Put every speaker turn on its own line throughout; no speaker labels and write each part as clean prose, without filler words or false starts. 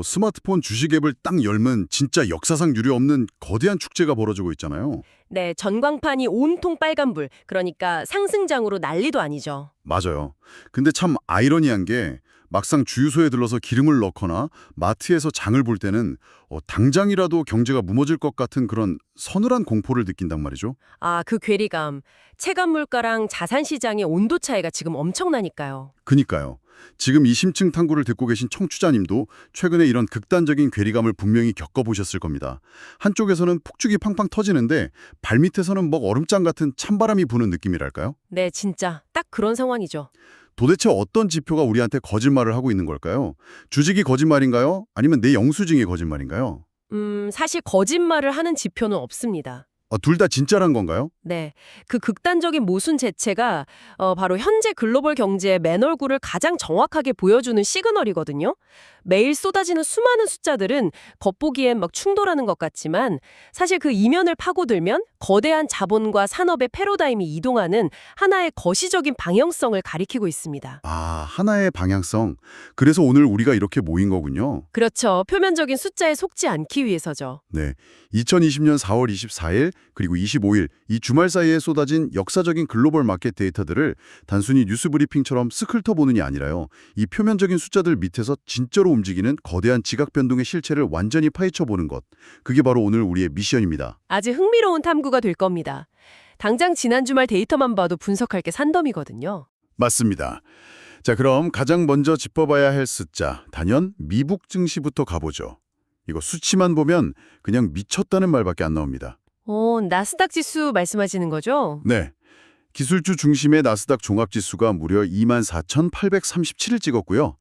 스마트폰 주식 앱을 딱 열면 진짜 역사상 유례없는 거대한 축제가 벌어지고 있잖아요.
네, 전광판이 온통 빨간불, 그러니까 상승장으로 난리도 아니죠.
맞아요. 근데 참 아이러니한 게 막상 주유소에 들러서 기름을 넣거나 마트에서 장을 볼 때는 당장이라도 경제가 무너질 것 같은 그런 서늘한 공포를 느낀단 말이죠.
아, 그 괴리감. 체감 물가랑 자산 시장의 온도 차이가 지금 엄청나니까요.
그니까요. 지금 이 심층 탐구를 듣고 계신 청취자님도 최근에 이런 극단적인 괴리감을 분명히 겪어보셨을 겁니다. 한쪽에서는 폭죽이 팡팡 터지는데 발밑에서는 얼음장 같은 찬바람이 부는 느낌이랄까요?
네, 진짜 딱 그런 상황이죠.
도대체 어떤 지표가 우리한테 거짓말을 하고 있는 걸까요? 주식이 거짓말인가요? 아니면 내 영수증이 거짓말인가요?
사실 거짓말을 하는 지표는 없습니다.
둘 다 진짜란 건가요?
네, 그 극단적인 모순 재체가 바로 현재 글로벌 경제의 맨 얼굴을 가장 정확하게 보여주는 시그널이거든요. 매일 쏟아지는 수많은 숫자들은 겉보기엔 막 충돌하는 것 같지만 사실 그 이면을 파고들면 거대한 자본과 산업의 패러다임이 이동하는 하나의 거시적인 방향성을 가리키고 있습니다.
아, 하나의 방향성. 그래서 오늘 우리가 이렇게 모인 거군요.
그렇죠. 표면적인 숫자에 속지 않기 위해서죠.
네, 2020년 4월 24일 그리고 25일 이 주말 사이에 쏟아진 역사적인 글로벌 마켓 데이터들을 단순히 뉴스 브리핑처럼 쓱 훑어보는이 아니라요. 이 표면적인 숫자들 밑에서 진짜로 움직이는 거대한 지각 변동의 실체를 완전히 파헤쳐보는 것. 그게 바로 오늘 우리의 미션입니다.
아주 흥미로운 탐구가 될 겁니다. 당장 지난 주말 데이터만 봐도 분석할 게 산더미거든요.
맞습니다. 자, 그럼 가장 먼저 짚어봐야 할 숫자, 단연 미국 증시부터 가보죠. 이거 수치만 보면 그냥 미쳤다는 말밖에 안 나옵니다.
나스닥 지수 말씀하시는 거죠?
네, 기술주 중심의 나스닥 종합지수가 무려 24,837을 찍었고요.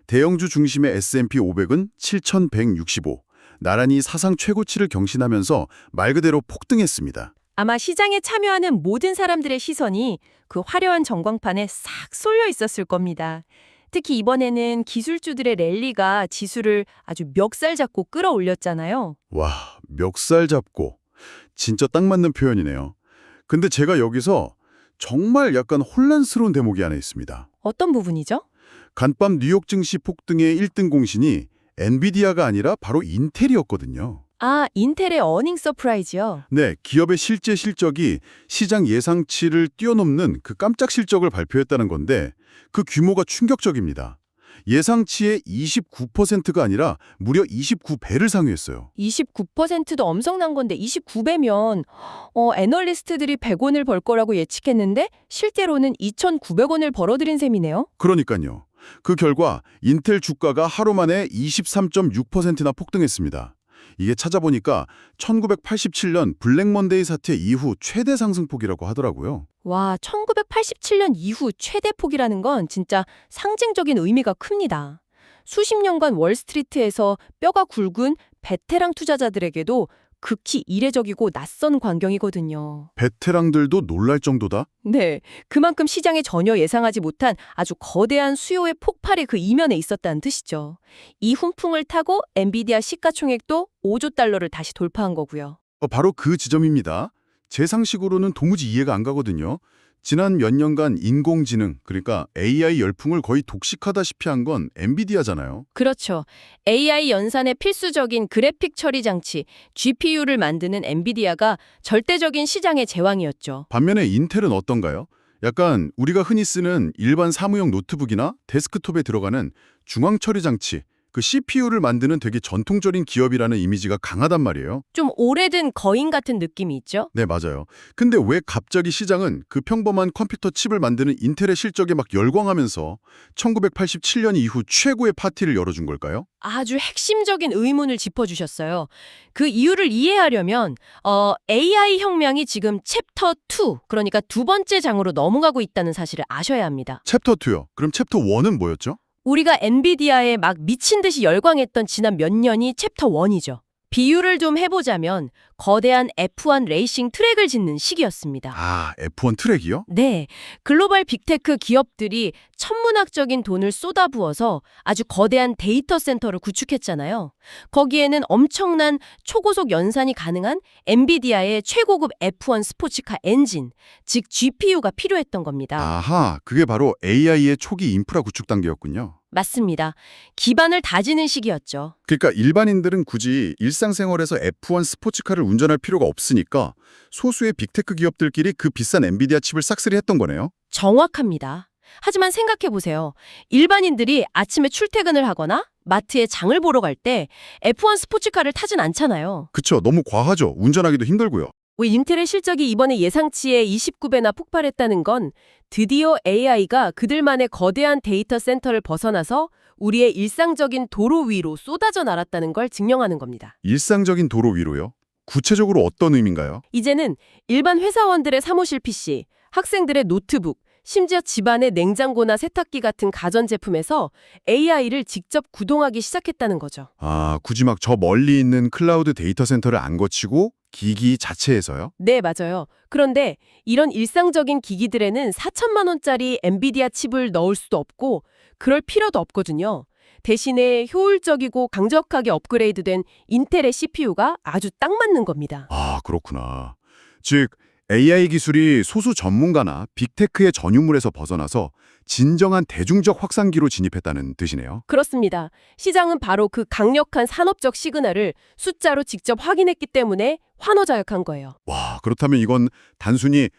대형주 중심의 S&P 500은 7,165, 나란히 사상 최고치를 경신하면서 말 그대로 폭등했습니다.
아마 시장에 참여하는 모든 사람들의 시선이 그 화려한 전광판에 싹 쏠려 있었을 겁니다. 특히 이번에는 기술주들의 랠리가 지수를 아주 멱살 잡고 끌어올렸잖아요.
와, 멱살 잡고. 진짜 딱 맞는 표현이네요. 근데 제가 여기서 정말 약간 혼란스러운 대목이 하나 있습니다.
어떤 부분이죠?
간밤 뉴욕 증시 폭등의 1등 공신이 엔비디아가 아니라 바로 인텔이었거든요.
아, 인텔의 어닝 서프라이즈요.
네, 기업의 실제 실적이 시장 예상치를 뛰어넘는 그 깜짝 실적을 발표했다는 건데 그 규모가 충격적입니다. 예상치의 29%가 아니라 무려 29배를 상회했어요.
29%도 엄청난 건데 29배면 애널리스트들이 100원을 벌 거라고 예측했는데 실제로는 2,900원을 벌어들인 셈이네요.
그러니까요. 그 결과 인텔 주가가 하루 만에 23.6%나 폭등했습니다. 이게 찾아보니까 1987년 블랙먼데이 사태 이후 최대 상승폭이라고 하더라고요.
와, 1987년 이후 최대폭이라는 건 진짜 상징적인 의미가 큽니다. 수십 년간 월스트리트에서 뼈가 굵은 베테랑 투자자들에게도 극히 이례적이고 낯선 광경이거든요.
베테랑들도 놀랄 정도다?
네, 그만큼 시장에 전혀 예상하지 못한 아주 거대한 수요의 폭발이 그 이면에 있었다는 뜻이죠. 이 훈풍을 타고 엔비디아 시가총액도 5조 달러를 다시 돌파한 거고요.
바로 그 지점입니다. 제 상식으로는 도무지 이해가 안 가거든요. 지난 몇 년간 인공지능, 그러니까 AI 열풍을 거의 독식하다시피 한 건 엔비디아잖아요.
그렇죠. AI 연산의 필수적인 그래픽 처리 장치, GPU를 만드는 엔비디아가 절대적인 시장의 제왕이었죠.
반면에 인텔은 어떤가요? 약간 우리가 흔히 쓰는 일반 사무용 노트북이나 데스크톱에 들어가는 중앙 처리 장치, 그 CPU를 만드는 되게 전통적인 기업이라는 이미지가 강하단 말이에요.
좀 오래된 거인 같은 느낌이 있죠?
네, 맞아요. 근데 왜 갑자기 시장은 그 평범한 컴퓨터 칩을 만드는 인텔의 실적에 막 열광하면서 1987년 이후 최고의 파티를 열어준 걸까요?
아주 핵심적인 의문을 짚어주셨어요. 그 이유를 이해하려면 AI 혁명이 지금 챕터 2, 그러니까 두 번째 장으로 넘어가고 있다는 사실을 아셔야 합니다.
챕터 2요. 그럼 챕터 1은 뭐였죠?
우리가 엔비디아에 막 미친 듯이 열광했던 지난 몇 년이 챕터 1이죠. 비유를 좀 해보자면 거대한 F1 레이싱 트랙을 짓는 시기였습니다.
아, F1 트랙이요?
네, 글로벌 빅테크 기업들이 천문학적인 돈을 쏟아부어서 아주 거대한 데이터 센터를 구축했잖아요. 거기에는 엄청난 초고속 연산이 가능한 엔비디아의 최고급 F1 스포츠카 엔진, 즉 GPU가 필요했던 겁니다.
아하, 그게 바로 AI의 초기 인프라 구축 단계였군요.
맞습니다. 기반을 다지는 시기였죠.
그러니까 일반인들은 굳이 일상생활에서 F1 스포츠카를 운전할 필요가 없으니까 소수의 빅테크 기업들끼리 그 비싼 엔비디아 칩을 싹쓸이 했던 거네요.
정확합니다. 하지만 생각해보세요. 일반인들이 아침에 출퇴근을 하거나 마트에 장을 보러 갈 때 F1 스포츠카를 타진 않잖아요.
그쵸, 너무 과하죠. 운전하기도 힘들고요.
왜 인텔의 실적이 이번에 예상치의 29배나 폭발했다는 건 드디어 AI가 그들만의 거대한 데이터 센터를 벗어나서 우리의 일상적인 도로 위로 쏟아져 날았다는 걸 증명하는 겁니다.
일상적인 도로 위로요? 구체적으로 어떤 의미인가요?
이제는 일반 회사원들의 사무실 PC, 학생들의 노트북, 심지어 집안의 냉장고나 세탁기 같은 가전제품에서 AI를 직접 구동하기 시작했다는 거죠.
아, 굳이 막 저 멀리 있는 클라우드 데이터 센터를 안 거치고 기기 자체에서요?
네, 맞아요. 그런데 이런 일상적인 기기들에는 4천만 원짜리 엔비디아 칩을 넣을 수도 없고 그럴 필요도 없거든요. 대신에 효율적이고 강력하게 업그레이드된 인텔의 CPU가 아주 딱 맞는 겁니다.
아, 그렇구나. 즉, AI 기술이 소수 전문가나 빅테크의 전유물에서 벗어나서 진정한 대중적 확산기로 진입했다는 뜻이네요.
그렇습니다. 시장은 바로 그 강력한 산업적 시그널을 숫자로 직접 확인했기 때문에 환호자역한 거예요.
와, 그렇다면 이건 단순히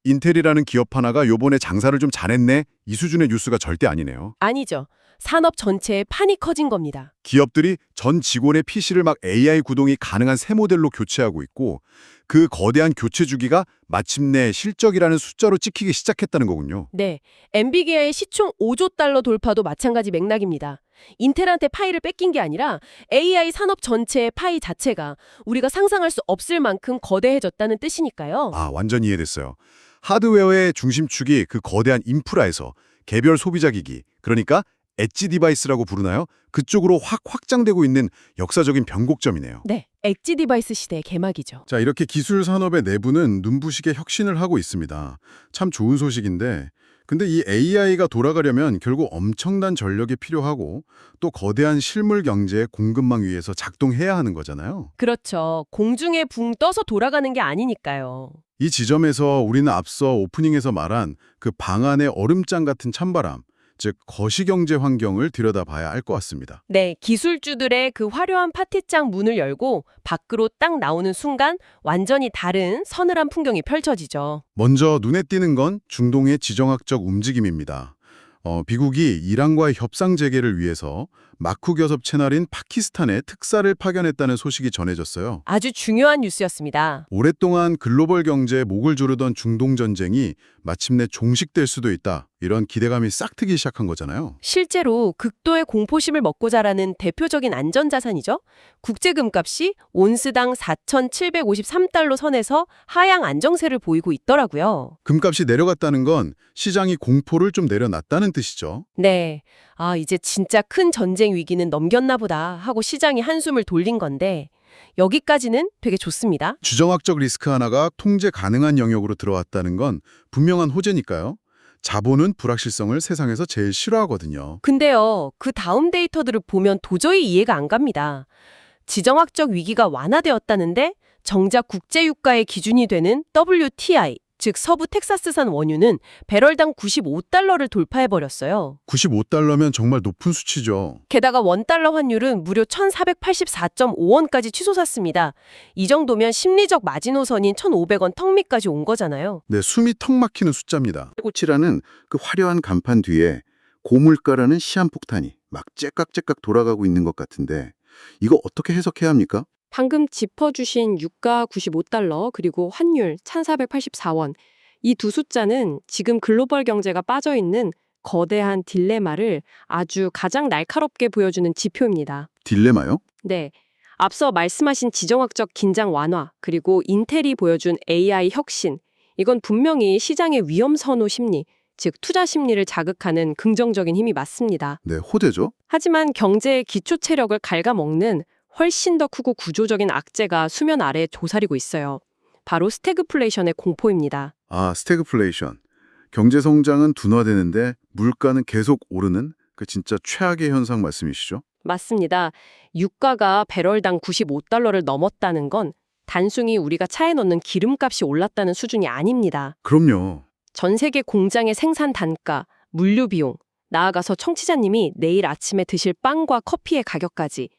인텔이라는 기업 하나가 요번에 장사를 좀 잘했네 이 수준의 뉴스가 절대 아니네요.
아니죠. 산업 전체의 판이 커진 겁니다.
기업들이 전 직원의 PC를 막 AI 구동이 가능한 새 모델로 교체하고 있고 그 거대한 교체 주기가 마침내 실적이라는 숫자로 찍히기 시작했다는 거군요.
네, 엔비디아의 시총 5조 달러 돌파도 마찬가지 맥락입니다. 인텔한테 파이를 뺏긴 게 아니라 AI 산업 전체의 파이 자체가 우리가 상상할 수 없을 만큼 거대해졌다는 뜻이니까요.
아, 완전 이해됐어요. 하드웨어의 중심축이 그 거대한 인프라에서 개별 소비자 기기, 그러니까 엣지 디바이스라고 부르나요? 그쪽으로 확 확장되고 있는 역사적인 변곡점이네요.
네, 엣지 디바이스 시대의 개막이죠.
자, 이렇게 기술 산업의 내부는 눈부시게 혁신을 하고 있습니다. 참 좋은 소식인데, 근데 이 AI가 돌아가려면 결국 엄청난 전력이 필요하고 또 거대한 실물 경제의 공급망 위에서 작동해야 하는 거잖아요.
그렇죠. 공중에 붕 떠서 돌아가는 게 아니니까요.
이 지점에서 우리는 앞서 오프닝에서 말한 그 방안의 얼음장 같은 찬바람, 즉 거시경제 환경을 들여다봐야 할 것 같습니다.
네, 기술주들의 그 화려한 파티장 문을 열고 밖으로 딱 나오는 순간 완전히 다른 서늘한 풍경이 펼쳐지죠.
먼저 눈에 띄는 건 중동의 지정학적 움직임입니다. 미국이 이란과의 협상 재개를 위해서 마쿠 교섭 채널인 파키스탄에 특사를 파견했다는 소식이 전해졌어요.
아주 중요한 뉴스였습니다.
오랫동안 글로벌 경제에 목을 조르던 중동 전쟁이 마침내 종식될 수도 있다. 이런 기대감이 싹 트기 시작한 거잖아요.
실제로 극도의 공포심을 먹고 자라는 대표적인 안전자산이죠. 국제금값이 온스당 4,753달러 선에서 하향 안정세를 보이고 있더라고요.
금값이 내려갔다는 건 시장이 공포를 좀 내려놨다는 뜻이죠.
네. 아, 이제 진짜 큰 전쟁 위기는 넘겼나 보다 하고 시장이 한숨을 돌린 건데 여기까지는 되게 좋습니다.
주정학적 리스크 하나가 통제 가능한 영역으로 들어왔다는 건 분명한 호재니까요. 자본은 불확실성을 세상에서 제일 싫어하거든요.
근데요, 그 다음 데이터들을 보면 도저히 이해가 안 갑니다. 지정학적 위기가 완화되었다는데 정작 국제유가의 기준이 되는 WTI, 즉 서부 텍사스산 원유는 배럴당 95달러를 돌파해버렸어요.
95달러면 정말 높은 수치죠.
게다가 원달러 환율은 무려 1,484.5원까지 치솟았습니다. 이 정도면 심리적 마지노선인 1,500원 턱 밑까지 온 거잖아요.
네, 숨이 턱 막히는 숫자입니다. 최고치라는 그 화려한 간판 뒤에 고물가라는 시한폭탄이 막 째깍째깍 돌아가고 있는 것 같은데 이거 어떻게 해석해야 합니까?
방금 짚어주신 유가 95달러 그리고 환율 1484원 이 두 숫자는 지금 글로벌 경제가 빠져있는 거대한 딜레마를 아주 가장 날카롭게 보여주는 지표입니다.
딜레마요?
네, 앞서 말씀하신 지정학적 긴장 완화 그리고 인텔이 보여준 AI 혁신 이건 분명히 시장의 위험 선호 심리 즉 투자 심리를 자극하는 긍정적인 힘이 맞습니다.
네, 호재죠.
하지만 경제의 기초 체력을 갉아먹는 훨씬 더 크고 구조적인 악재가 수면 아래에 도사리고 있어요. 바로 스태그플레이션의 공포입니다.
아, 스태그플레이션. 경제 성장은 둔화되는데 물가는 계속 오르는 그 진짜 최악의 현상 말씀이시죠?
맞습니다. 유가가 배럴당 95달러를 넘었다는 건 단순히 우리가 차에 넣는 기름값이 올랐다는 수준이 아닙니다.
그럼요.
전 세계 공장의 생산 단가, 물류 비용, 나아가서 청취자님이 내일 아침에 드실 빵과 커피의 가격까지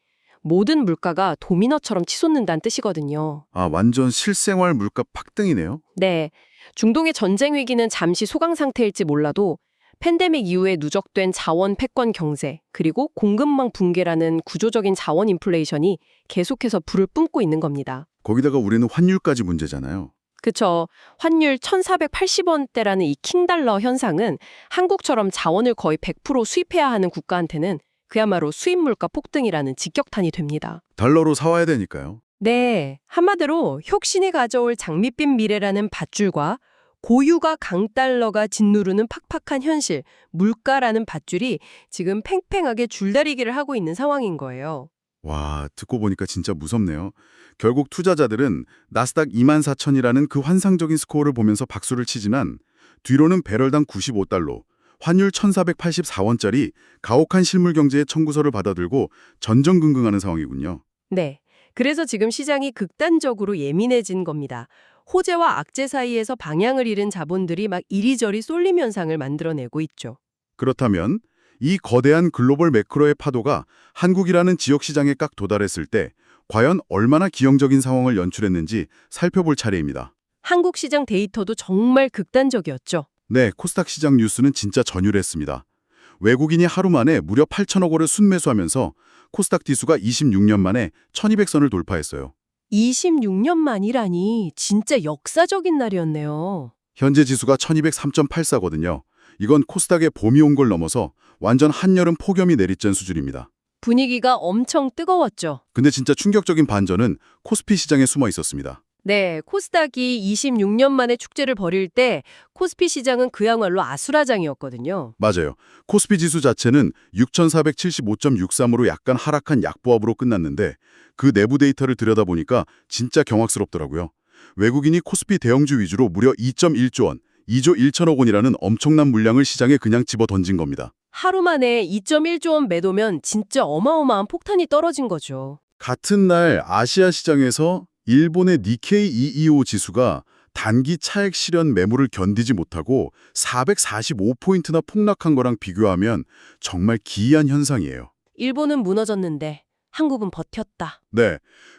모든 물가가 도미노처럼 치솟는다는 뜻이거든요.
아, 완전 실생활 물가 폭등이네요.
네, 중동의 전쟁 위기는 잠시 소강 상태일지 몰라도 팬데믹 이후에 누적된 자원 패권 경제, 그리고 공급망 붕괴라는 구조적인 자원 인플레이션이 계속해서 불을 뿜고 있는 겁니다.
거기다가 우리는 환율까지 문제잖아요.
그쵸. 환율 1,480원대라는 이 킹달러 현상은 한국처럼 자원을 거의 100% 수입해야 하는 국가한테는 그야말로 수입 물가 폭등이라는 직격탄이 됩니다.
달러로 사와야 되니까요.
네, 한마디로 혁신이 가져올 장밋빛 미래라는 밧줄과 고유가 강달러가 짓누르는 팍팍한 현실, 물가라는 밧줄이 지금 팽팽하게 줄다리기를 하고 있는 상황인 거예요.
와, 듣고 보니까 진짜 무섭네요. 결국 투자자들은 나스닥 24,000이라는 그 환상적인 스코어를 보면서 박수를 치지만 뒤로는 배럴당 95달러, 환율 1,484원짜리 가혹한 실물 경제의 청구서를 받아들고 전전긍긍하는 상황이군요.
네, 그래서 지금 시장이 극단적으로 예민해진 겁니다. 호재와 악재 사이에서 방향을 잃은 자본들이 막 이리저리 쏠림 현상을 만들어내고 있죠.
그렇다면 이 거대한 글로벌 매크로의 파도가 한국이라는 지역 시장에 깍 도달했을 때 과연 얼마나 기형적인 상황을 연출했는지 살펴볼 차례입니다.
한국 시장 데이터도 정말 극단적이었죠.
네, 코스닥 시장 뉴스는 진짜 전율했습니다. 외국인이 하루 만에 무려 8천억 원을 순매수하면서 코스닥 지수가 26년 만에 1200선을 돌파했어요.
26년 만이라니 진짜 역사적인 날이었네요.
현재 지수가 1203.84거든요. 이건 코스닥의 봄이 온 걸 넘어서 완전 한여름 폭염이 내리쬐는 수준입니다.
분위기가 엄청 뜨거웠죠.
근데 진짜 충격적인 반전은 코스피 시장에 숨어 있었습니다.
네, 코스닥이 26년 만에 축제를 벌일 때 코스피 시장은 그야말로 아수라장이었거든요.
맞아요. 코스피 지수 자체는 6,475.63으로 약간 하락한 약보합으로 끝났는데 그 내부 데이터를 들여다보니까 진짜 경악스럽더라고요. 외국인이 코스피 대형주 위주로 무려 2.1조 원, 2조 1천억 원이라는 엄청난 물량을 시장에 그냥 집어던진 겁니다.
하루 만에 2.1조 원 매도면 진짜 어마어마한 폭탄이 떨어진 거죠.
같은 날 아시아 시장에서 일본의 니케이 225 지수가 단기 차익 실현 매물을 견디지 못하고 445포인트나 폭락한 거랑 비교하면 정말 기이한 현상이에요.
일본은 무너졌는데 한국은 버텼다.
네,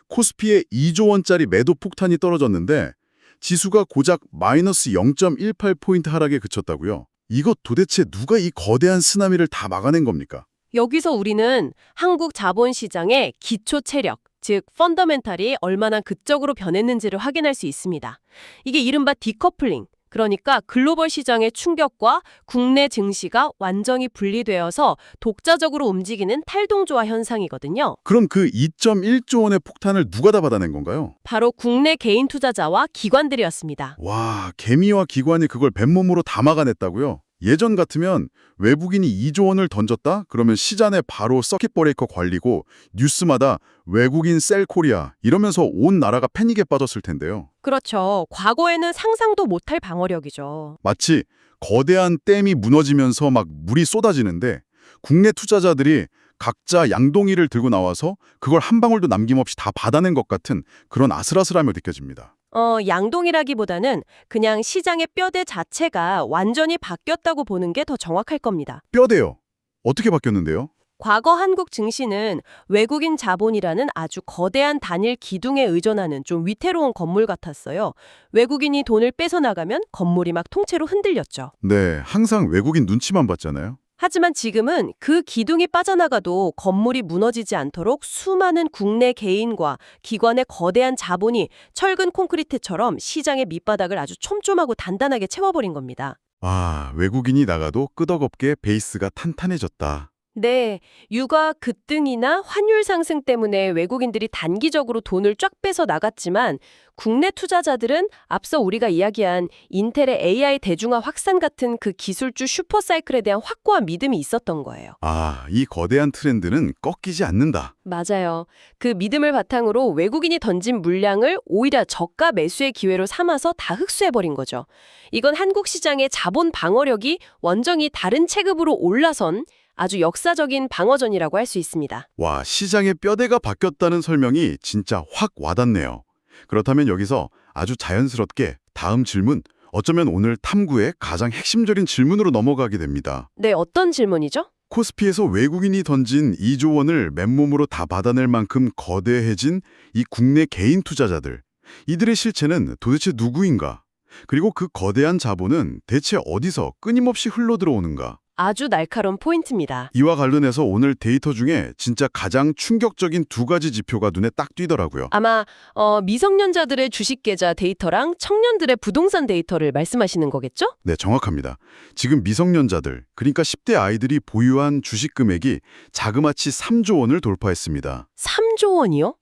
코스피에 2조 원짜리 매도 폭탄이 떨어졌는데 지수가 고작 마이너스 0.18포인트 하락에 그쳤다고요? 이것 도대체 누가 이 거대한 쓰나미를 다 막아낸 겁니까?
여기서 우리는 한국 자본시장의 기초 체력, 즉 펀더멘탈이 얼마나 극적으로 변했는지를 확인할 수 있습니다. 이게 이른바 디커플링, 그러니까 글로벌 시장의 충격과 국내 증시가 완전히 분리되어서 독자적으로 움직이는 탈동조화 현상이거든요.
그럼 그 2.1조 원의 폭탄을 누가 다 받아낸 건가요?
바로 국내 개인 투자자와 기관들이었습니다.
와, 개미와 기관이 그걸 맨몸으로 다 막아냈다고요? 예전 같으면 외국인이 2조 원을 던졌다? 그러면 시장에 바로 서킷 브레이커 걸리고 뉴스마다 외국인 셀 코리아 이러면서 온 나라가 패닉에 빠졌을 텐데요.
그렇죠. 과거에는 상상도 못할 방어력이죠.
마치 거대한 댐이 무너지면서 막 물이 쏟아지는데 국내 투자자들이 각자 양동이를 들고 나와서 그걸 한 방울도 남김없이 다 받아낸 것 같은 그런 아슬아슬함이 느껴집니다.
양동이라기보다는 그냥 시장의 뼈대 자체가 완전히 바뀌었다고 보는 게 더 정확할 겁니다.
뼈대요. 어떻게 바뀌었는데요?
과거 한국 증시는 외국인 자본이라는 아주 거대한 단일 기둥에 의존하는 좀 위태로운 건물 같았어요. 외국인이 돈을 뺏어나가면 건물이 막 통째로 흔들렸죠.
네, 항상 외국인 눈치만 봤잖아요.
하지만 지금은 그 기둥이 빠져나가도 건물이 무너지지 않도록 수많은 국내 개인과 기관의 거대한 자본이 철근 콘크리트처럼 시장의 밑바닥을 아주 촘촘하고 단단하게 채워버린 겁니다.
아, 외국인이 나가도 끄덕없게 베이스가 탄탄해졌다.
네, 유가 급등이나 환율 상승 때문에 외국인들이 단기적으로 돈을 쫙 빼서 나갔지만 국내 투자자들은 앞서 우리가 이야기한 인텔의 AI 대중화 확산 같은 그 기술주 슈퍼사이클에 대한 확고한 믿음이 있었던 거예요.
아, 이 거대한 트렌드는 꺾이지 않는다.
맞아요. 그 믿음을 바탕으로 외국인이 던진 물량을 오히려 저가 매수의 기회로 삼아서 다 흡수해버린 거죠. 이건 한국 시장의 자본 방어력이 원정이 다른 체급으로 올라선 아주 역사적인 방어전이라고 할 수 있습니다.
와, 시장의 뼈대가 바뀌었다는 설명이 진짜 확 와닿네요. 그렇다면 여기서 아주 자연스럽게 다음 질문, 어쩌면 오늘 탐구의 가장 핵심적인 질문으로 넘어가게 됩니다.
네, 어떤 질문이죠?
코스피에서 외국인이 던진 2조 원을 맨몸으로 다 받아낼 만큼 거대해진 이 국내 개인 투자자들. 이들의 실체는 도대체 누구인가? 그리고 그 거대한 자본은 대체 어디서 끊임없이 흘러들어오는가?
아주 날카로운 포인트입니다.
이와 관련해서 오늘 데이터 중에 진짜 가장 충격적인 두 가지 지표가 눈에 딱 띄더라고요.
아마 미성년자들의 주식 계좌 데이터랑 청년들의 부동산 데이터를 말씀하시는 거겠죠?
네, 정확합니다. 지금 미성년자들, 그러니까 10대 아이들이 보유한 주식 금액이 자그마치 3조 원을 돌파했습니다.
3조 원이요?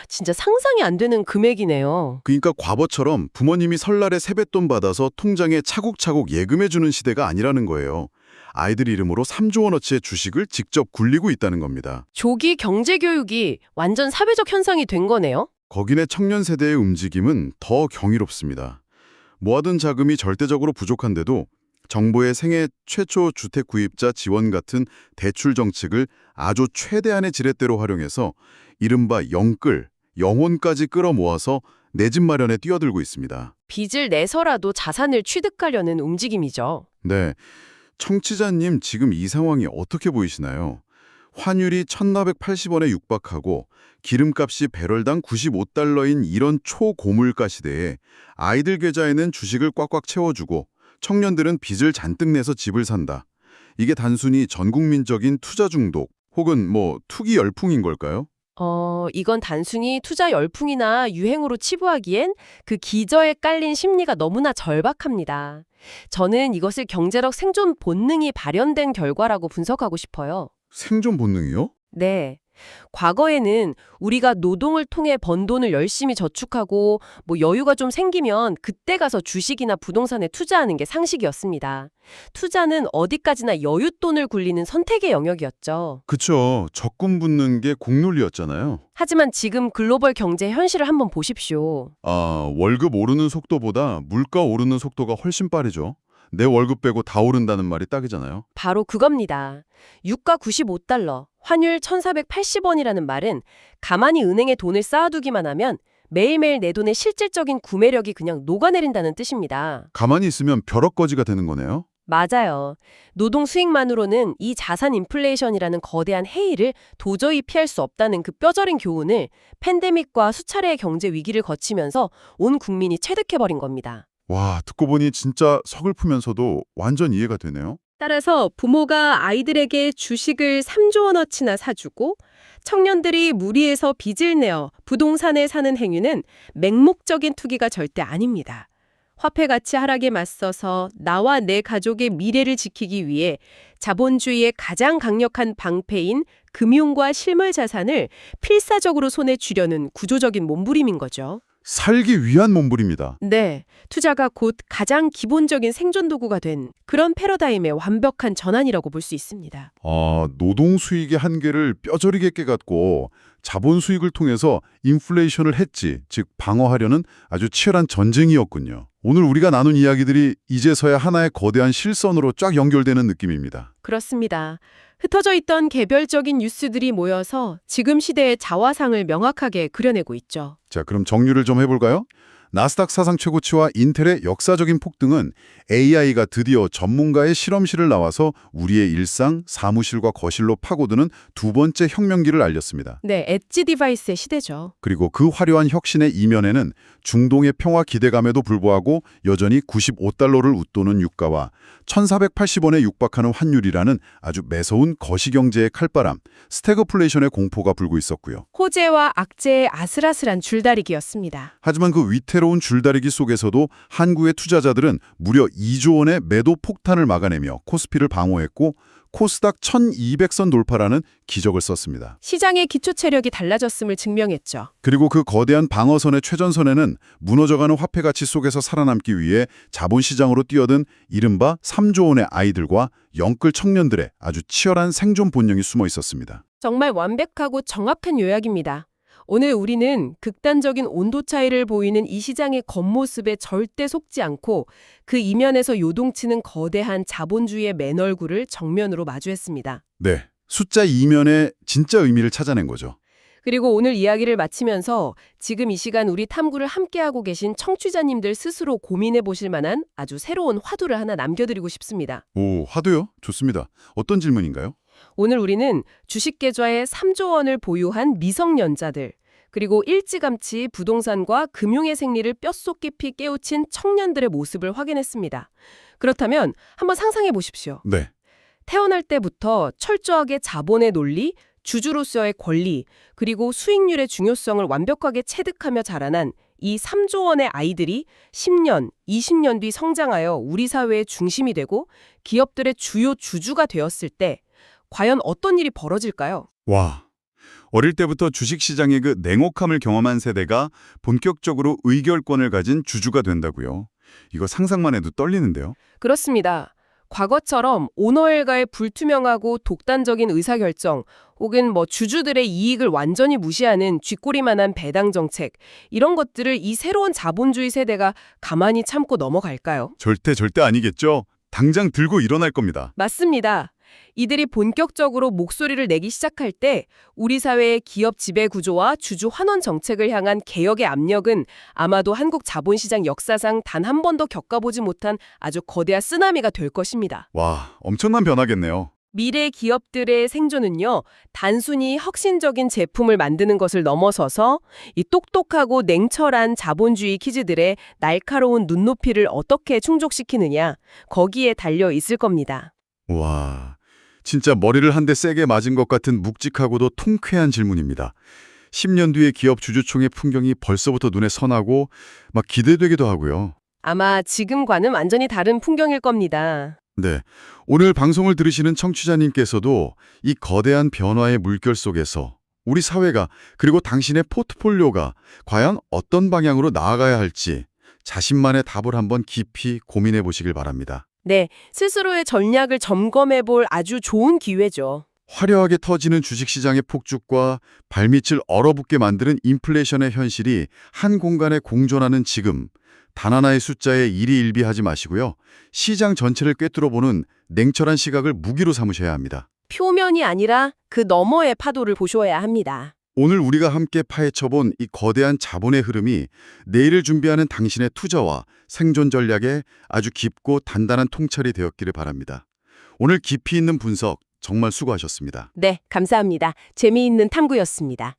진짜 상상이 안 되는 금액이네요.
그러니까 과거처럼 부모님이 설날에 세뱃돈 받아서 통장에 차곡차곡 예금해주는 시대가 아니라는 거예요. 아이들 이름으로 3조 원어치의 주식을 직접 굴리고 있다는 겁니다.
조기 경제 교육이 완전 사회적 현상이 된 거네요.
거기네 청년 세대의 움직임은 더 경이롭습니다. 모아둔 자금이 절대적으로 부족한데도 정부의 생애 최초 주택 구입자 지원 같은 대출 정책을 아주 최대한의 지렛대로 활용해서 이른바 영끌, 영혼까지 끌어모아서 내 집 마련에 뛰어들고 있습니다.
빚을 내서라도 자산을 취득하려는 움직임이죠.
네, 청취자님 지금 이 상황이 어떻게 보이시나요? 환율이 1,480원에 육박하고 기름값이 배럴당 95달러인 이런 초고물가 시대에 아이들 계좌에는 주식을 꽉꽉 채워주고 청년들은 빚을 잔뜩 내서 집을 산다. 이게 단순히 전국민적인 투자 중독 혹은 투기 열풍인 걸까요?
이건 단순히 투자 열풍이나 유행으로 치부하기엔 그 기저에 깔린 심리가 너무나 절박합니다. 저는 이것을 경제력 생존 본능이 발현된 결과라고 분석하고 싶어요.
생존 본능이요?
네. 과거에는 우리가 노동을 통해 번 돈을 열심히 저축하고 여유가 좀 생기면 그때 가서 주식이나 부동산에 투자하는 게 상식이었습니다. 투자는 어디까지나 여윳돈을 굴리는 선택의 영역이었죠.
그쵸. 적금 붙는 게 공론리였잖아요.
하지만 지금 글로벌 경제 현실을 한번 보십시오.
월급 오르는 속도보다 물가 오르는 속도가 훨씬 빠르죠. 내 월급 빼고 다 오른다는 말이 딱이잖아요.
바로 그겁니다. 유가 95달러, 환율 1,480원이라는 말은 가만히 은행에 돈을 쌓아두기만 하면 매일매일 내 돈의 실질적인 구매력이 그냥 녹아내린다는 뜻입니다.
가만히 있으면 벼락거지가 되는 거네요.
맞아요. 노동 수익만으로는 이 자산 인플레이션이라는 거대한 해이를 도저히 피할 수 없다는 그 뼈저린 교훈을 팬데믹과 수차례의 경제 위기를 거치면서 온 국민이 체득해버린 겁니다.
와, 듣고 보니 진짜 서글프면서도 완전 이해가 되네요.
따라서 부모가 아이들에게 주식을 3조 원어치나 사주고 청년들이 무리해서 빚을 내어 부동산에 사는 행위는 맹목적인 투기가 절대 아닙니다. 화폐 가치 하락에 맞서서 나와 내 가족의 미래를 지키기 위해 자본주의의 가장 강력한 방패인 금융과 실물 자산을 필사적으로 손에 쥐려는 구조적인 몸부림인 거죠.
살기 위한 몸부림이다.
네, 투자가 곧 가장 기본적인 생존 도구가 된 그런 패러다임의 완벽한 전환이라고 볼 수 있습니다.
노동 수익의 한계를 뼈저리게 깨닫고 자본 수익을 통해서 인플레이션을 했지, 즉 방어하려는 아주 치열한 전쟁이었군요. 오늘 우리가 나눈 이야기들이 이제서야 하나의 거대한 실선으로 쫙 연결되는 느낌입니다.
그렇습니다. 흩어져 있던 개별적인 뉴스들이 모여서 지금 시대의 자화상을 명확하게 그려내고 있죠.
자, 그럼 정리를 좀 해볼까요? 나스닥 사상 최고치와 인텔의 역사적인 폭등은 AI가 드디어 전문가의 실험실을 나와서 우리의 일상, 사무실과 거실로 파고드는 두 번째 혁명기를 알렸습니다.
네, 엣지 디바이스의 시대죠.
그리고 그 화려한 혁신의 이면에는 중동의 평화 기대감에도 불구하고 여전히 95달러를 웃도는 유가와 1,480원에 육박하는 환율이라는 아주 매서운 거시경제의 칼바람, 스태그플레이션의 공포가 불고 있었고요.
호재와 악재의 아슬아슬한 줄다리기였습니다.
하지만 그 위태로운 줄다리기 속에서도 한국의 투자자들은 무려 2조 원의 매도 폭탄을 막아내며 코스피를 방어했고 코스닥 1200선 돌파라는 기적을 썼습니다.
시장의 기초 체력이 달라졌음을 증명했죠.
그리고 그 거대한 방어선의 최전선에는 무너져가는 화폐 가치 속에서 살아남기 위해 자본시장으로 뛰어든 이른바 3조 원의 아이들과 영끌 청년들의 아주 치열한 생존 본능이 숨어 있었습니다.
정말 완벽하고 정확한 요약입니다. 오늘 우리는 극단적인 온도 차이를 보이는 이 시장의 겉모습에 절대 속지 않고 그 이면에서 요동치는 거대한 자본주의의 맨얼굴을 정면으로 마주했습니다.
네, 숫자 이면의 진짜 의미를 찾아낸 거죠.
그리고 오늘 이야기를 마치면서 지금 이 시간 우리 탐구를 함께하고 계신 청취자님들 스스로 고민해 보실 만한 아주 새로운 화두를 하나 남겨드리고 싶습니다.
오, 화두요? 좋습니다. 어떤 질문인가요?
오늘 우리는 주식 계좌에 3조 원을 보유한 미성년자들, 그리고 일찌감치 부동산과 금융의 생리를 뼛속 깊이 깨우친 청년들의 모습을 확인했습니다. 그렇다면 한번 상상해 보십시오.
네.
태어날 때부터 철저하게 자본의 논리, 주주로서의 권리, 그리고 수익률의 중요성을 완벽하게 체득하며 자라난 이 3조 원의 아이들이 10년, 20년 뒤 성장하여 우리 사회의 중심이 되고 기업들의 주요 주주가 되었을 때 과연 어떤 일이 벌어질까요?
와. 어릴 때부터 주식시장의 그 냉혹함을 경험한 세대가 본격적으로 의결권을 가진 주주가 된다고요. 이거 상상만 해도 떨리는데요.
그렇습니다. 과거처럼 오너일가의 불투명하고 독단적인 의사결정 혹은 주주들의 이익을 완전히 무시하는 쥐꼬리만한 배당 정책 이런 것들을 이 새로운 자본주의 세대가 가만히 참고 넘어갈까요?
절대 아니겠죠? 당장 들고 일어날 겁니다.
맞습니다. 이들이 본격적으로 목소리를 내기 시작할 때 우리 사회의 기업 지배 구조와 주주 환원 정책을 향한 개혁의 압력은 아마도 한국 자본시장 역사상 단 한 번도 겪어보지 못한 아주 거대한 쓰나미가 될 것입니다.
와, 엄청난 변화겠네요.
미래 기업들의 생존은요, 단순히 혁신적인 제품을 만드는 것을 넘어서서 이 똑똑하고 냉철한 자본주의 키즈들의 날카로운 눈높이를 어떻게 충족시키느냐, 거기에 달려 있을 겁니다.
와, 진짜 머리를 한 대 세게 맞은 것 같은 묵직하고도 통쾌한 질문입니다. 10년 뒤의 기업 주주총회 풍경이 벌써부터 눈에 선하고 막 기대되기도 하고요.
아마 지금과는 완전히 다른 풍경일 겁니다.
네, 오늘 방송을 들으시는 청취자님께서도 이 거대한 변화의 물결 속에서 우리 사회가 그리고 당신의 포트폴리오가 과연 어떤 방향으로 나아가야 할지 자신만의 답을 한번 깊이 고민해 보시길 바랍니다.
네, 스스로의 전략을 점검해 볼 아주 좋은 기회죠.
화려하게 터지는 주식시장의 폭죽과 발밑을 얼어붙게 만드는 인플레이션의 현실이 한 공간에 공존하는 지금, 단 하나의 숫자에 일희일비하지 마시고요. 시장 전체를 꿰뚫어보는 냉철한 시각을 무기로 삼으셔야 합니다.
표면이 아니라 그 너머의 파도를 보셔야 합니다.
오늘 우리가 함께 파헤쳐본 이 거대한 자본의 흐름이 내일을 준비하는 당신의 투자와 생존 전략에 아주 깊고 단단한 통찰이 되었기를 바랍니다. 오늘 깊이 있는 분석 정말 수고하셨습니다.
네, 감사합니다. 재미있는 탐구였습니다.